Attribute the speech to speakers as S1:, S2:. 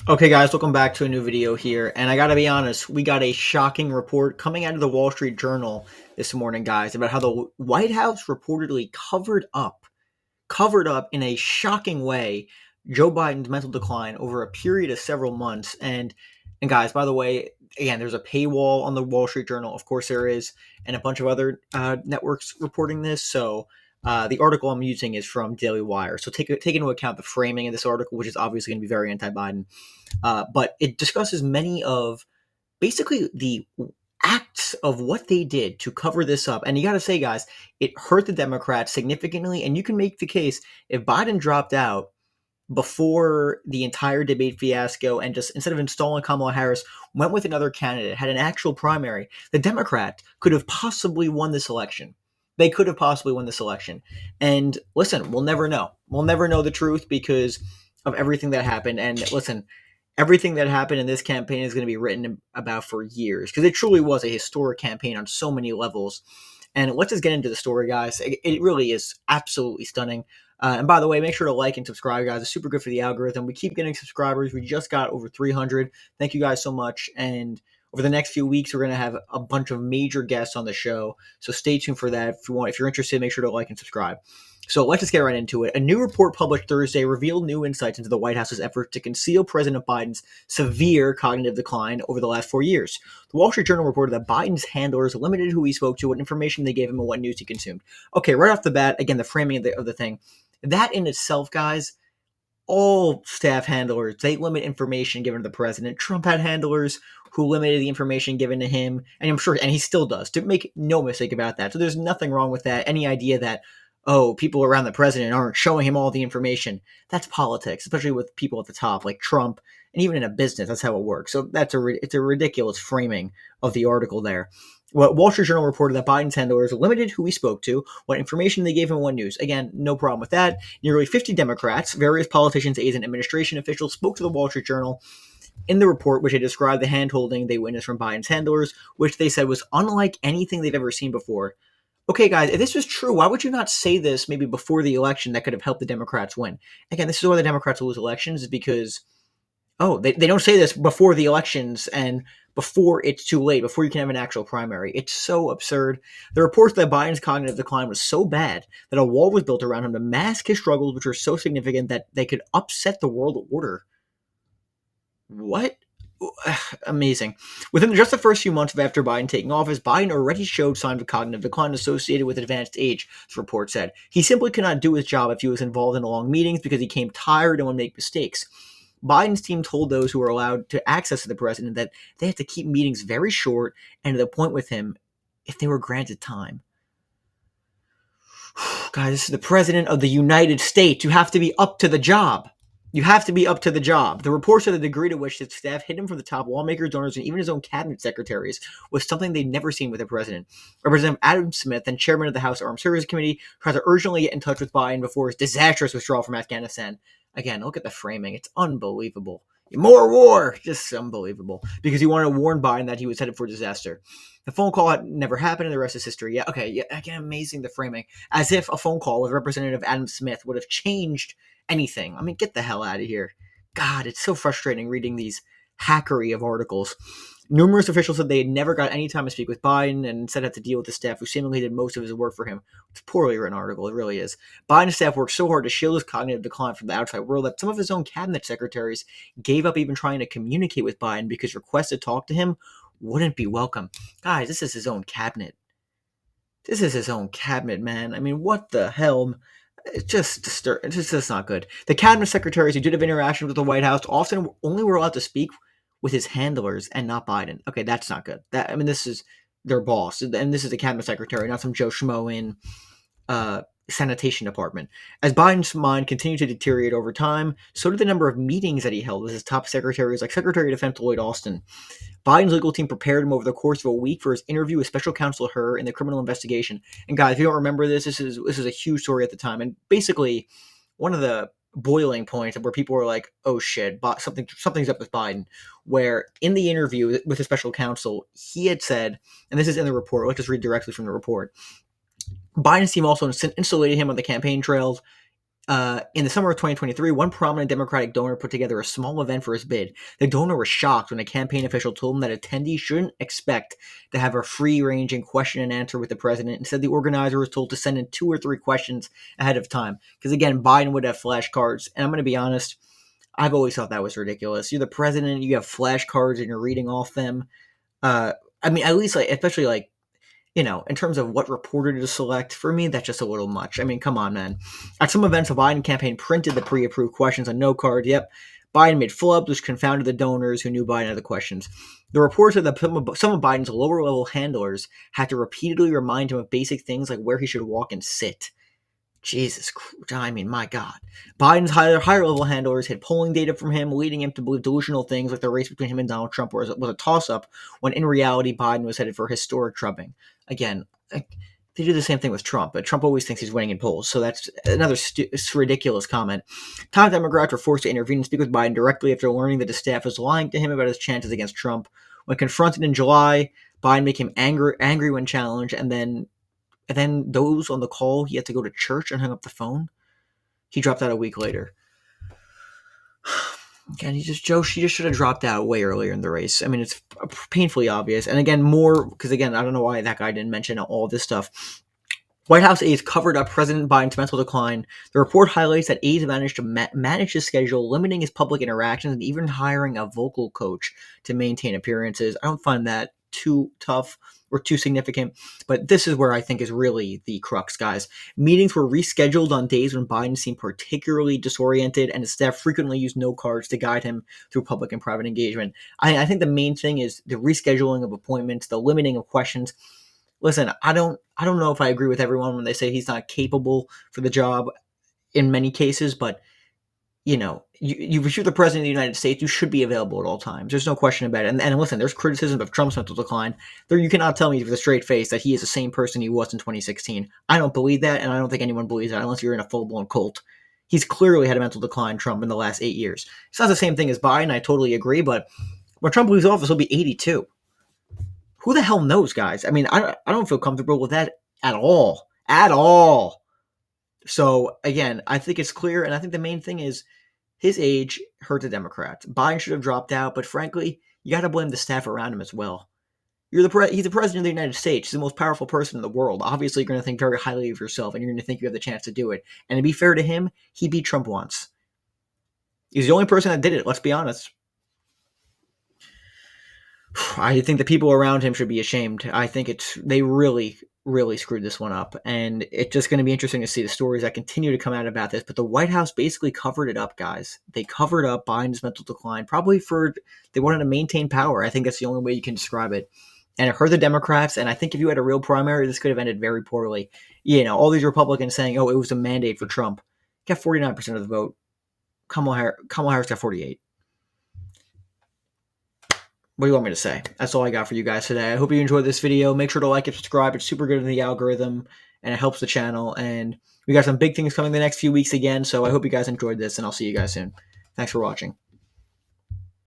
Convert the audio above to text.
S1: Okay, guys, welcome back to a new video here. And I gotta be honest, we got a shocking report coming out of the Wall Street Journal this morning, guys, about how the White House reportedly covered up in a shocking way Joe Biden's mental decline over a period of several months. And guys, by the way, again, there's a paywall on the Wall Street Journal. Of course, there is, and a bunch of other networks reporting this. So the article I'm using is from Daily Wire. So take into account the framing of this article, which is obviously going to be very anti-Biden. But it discusses many of basically the acts of what they did to cover this up. And you got to say, guys, it hurt the Democrats significantly. And you can make the case if Biden dropped out before the entire debate fiasco and just instead of installing Kamala Harris, went with another candidate, had an actual primary, the Democrat could have possibly won this election. They could have possibly won this election. And listen, we'll never know. We'll never know the truth because of everything that happened. And listen, everything that happened in this campaign is going to be written about for years because it truly was a historic campaign on so many levels. And let's just get into the story, guys. It really is absolutely stunning. And by the way, make sure to like and subscribe, guys. It's super good for the algorithm. We keep getting subscribers. We just got over 300. Thank you guys so much. And over the next few weeks, we're going to have a bunch of major guests on the show. So stay tuned for that. If you're interested, make sure to like and subscribe. So let's just get right into it. A new report published Thursday revealed new insights into the White House's effort to conceal President Biden's severe cognitive decline over the last 4 years. The Wall Street Journal reported that Biden's handlers limited who he spoke to, what information they gave him, and what news he consumed. Okay, right off the bat, again, the framing of the thing. That in itself, guys, all staff handlers, they limit information given to the president. Trump had handlers who limited the information given to him, and I'm sure, and he still does, to make no mistake about that. So there's nothing wrong with that. Any idea that, oh, people around the president aren't showing him all the information, that's politics, especially with people at the top like Trump, and even in a business, that's how it works. So it's a ridiculous framing of the article there. Well, Wall Street Journal reported that Biden's handlers limited who he spoke to, what information they gave him, what news. Again, no problem with that. Nearly 50 Democrats, various politicians, aides, and administration officials spoke to the Wall Street Journal in the report, which they described the hand-holding they witnessed from Biden's handlers, which they said was unlike anything they've ever seen before. Okay, guys, if this was true, why would you not say this maybe before the election that could have helped the Democrats win? Again, this is why the Democrats lose elections, is because they don't say this before the elections and before it's too late, before you can have an actual primary. It's so absurd. The reports that Biden's cognitive decline was so bad that a wall was built around him to mask his struggles, which were so significant that they could upset the world order. What? Amazing. Within just the first few months of after Biden taking office, Biden already showed signs of cognitive decline associated with advanced age, the report said. He simply could not do his job if he was involved in long meetings because he became tired and would make mistakes. Biden's team told those who were allowed to access to the president that they had to keep meetings very short and to the point with him if they were granted time. Guys, this is the president of the United States. You have to be up to the job. You have to be up to the job. The reports of the degree to which his staff hid him from the top lawmakers, donors, and even his own cabinet secretaries was something they'd never seen with a president. Representative Adam Smith, then chairman of the House Armed Services Committee, tried to urgently get in touch with Biden before his disastrous withdrawal from Afghanistan. Again, look at the framing. It's unbelievable. More war! Just unbelievable. Because he wanted to warn Biden that he was headed for disaster. The phone call had never happened, and the rest is history. Yeah, okay, yeah, again, amazing the framing. As if a phone call with Representative Adam Smith would have changed anything. I mean, get the hell out of here. God, it's so frustrating reading these hackery of articles. Numerous officials said they had never got any time to speak with Biden and instead had to deal with the staff who seemingly did most of his work for him. It's a poorly written article, it really is. Biden's staff worked so hard to shield his cognitive decline from the outside world that some of his own cabinet secretaries gave up even trying to communicate with Biden because requests to talk to him wouldn't be welcome. Guys, this is his own cabinet. This is his own cabinet, man. I mean, what the hell? It's just not good. The cabinet secretaries who did have interactions with the White House often only were allowed to speak with his handlers and not Biden. Okay, that's not good. This is their boss, and this is the cabinet secretary, not some Joe Schmo in sanitation department. As Biden's mind continued to deteriorate over time, so did the number of meetings that he held with his top secretaries, like Secretary of Defense Lloyd Austin. Biden's legal team prepared him over the course of a week for his interview with Special Counsel Hur in the criminal investigation. And guys, if you don't remember this, this is a huge story at the time, and basically one of the boiling points where people were like, "Oh shit, something's up with Biden." Where in the interview with the special counsel, he had said, and this is in the report. Let's just read directly from the report. Biden's team also insulated him on the campaign trails in the summer of 2023, one prominent Democratic donor put together a small event for his bid. The donor was shocked when a campaign official told him that attendees shouldn't expect to have a free-ranging question and answer with the president. Instead, the organizer was told to send in 2 or 3 questions ahead of time. Because again, Biden would have flashcards, and I'm going to be honest, I've always thought that was ridiculous. You're the president, you have flashcards, and you're reading off them. I mean, at least, like, especially, like, you know, in terms of what reporter to select, for me, that's just a little much. I mean, come on, man. At some events, the Biden campaign printed the pre-approved questions on note card. Yep. Biden made flubs, which confounded the donors who knew Biden had the questions. The report said that some of Biden's lower-level handlers had to repeatedly remind him of basic things like where he should walk and sit. Jesus, I mean, my God. Biden's higher-level handlers had polling data from him, leading him to believe delusional things like the race between him and Donald Trump was a toss-up, when in reality, Biden was headed for historic trumping. Again, they do the same thing with Trump, but Trump always thinks he's winning in polls, so that's another ridiculous comment. Top Democrats were forced to intervene and speak with Biden directly after learning that his staff was lying to him about his chances against Trump. When confronted in July, Biden became angry when challenged, and then those on the call, he had to go to church and hung up the phone. He dropped out a week later. Again, she just should have dropped out way earlier in the race. I mean, it's painfully obvious. And again, because again, I don't know why that guy didn't mention all this stuff. White House aides covered up President Biden's mental decline. The report highlights that aides managed to manage his schedule, limiting his public interactions, and even hiring a vocal coach to maintain appearances. I don't find that too tough or too significant, but this is where I think is really the crux, guys. Meetings were rescheduled on days when Biden seemed particularly disoriented, and his staff frequently used note cards to guide him through public and private engagement. I think the main thing is the rescheduling of appointments, the limiting of questions. Listen, I don't know if I agree with everyone when they say he's not capable for the job in many cases, but you know, if you're the president of the United States, you should be available at all times. There's no question about it. And listen, there's criticism of Trump's mental decline. You cannot tell me with a straight face that he is the same person he was in 2016. I don't believe that, and I don't think anyone believes that unless you're in a full-blown cult. He's clearly had a mental decline, Trump, in the last 8 years. It's not the same thing as Biden, I totally agree, but when Trump leaves office, he'll be 82. Who the hell knows, guys? I mean, I don't feel comfortable with that at all. At all. So, again, I think it's clear, and I think the main thing is his age hurt the Democrats. Biden should have dropped out, but frankly, you got to blame the staff around him as well. He's the president of the United States. He's the most powerful person in the world. Obviously, you're going to think very highly of yourself, and you're going to think you have the chance to do it. And to be fair to him, he beat Trump once. He's the only person that did it, let's be honest. I think the people around him should be ashamed. I think they really, really screwed this one up. And it's just going to be interesting to see the stories that continue to come out about this. But the White House basically covered it up, guys. They covered up Biden's mental decline, probably they wanted to maintain power. I think that's the only way you can describe it. And it hurt the Democrats. And I think if you had a real primary, this could have ended very poorly. You know, all these Republicans saying, oh, it was a mandate for Trump. Got 49% of the vote. Kamala Harris got 48. What do you want me to say? That's all I got for you guys today. I hope you enjoyed this video. Make sure to like and subscribe. It's super good in the algorithm, and it helps the channel. And we got some big things coming the next few weeks again, so I hope you guys enjoyed this, and I'll see you guys soon. Thanks for watching.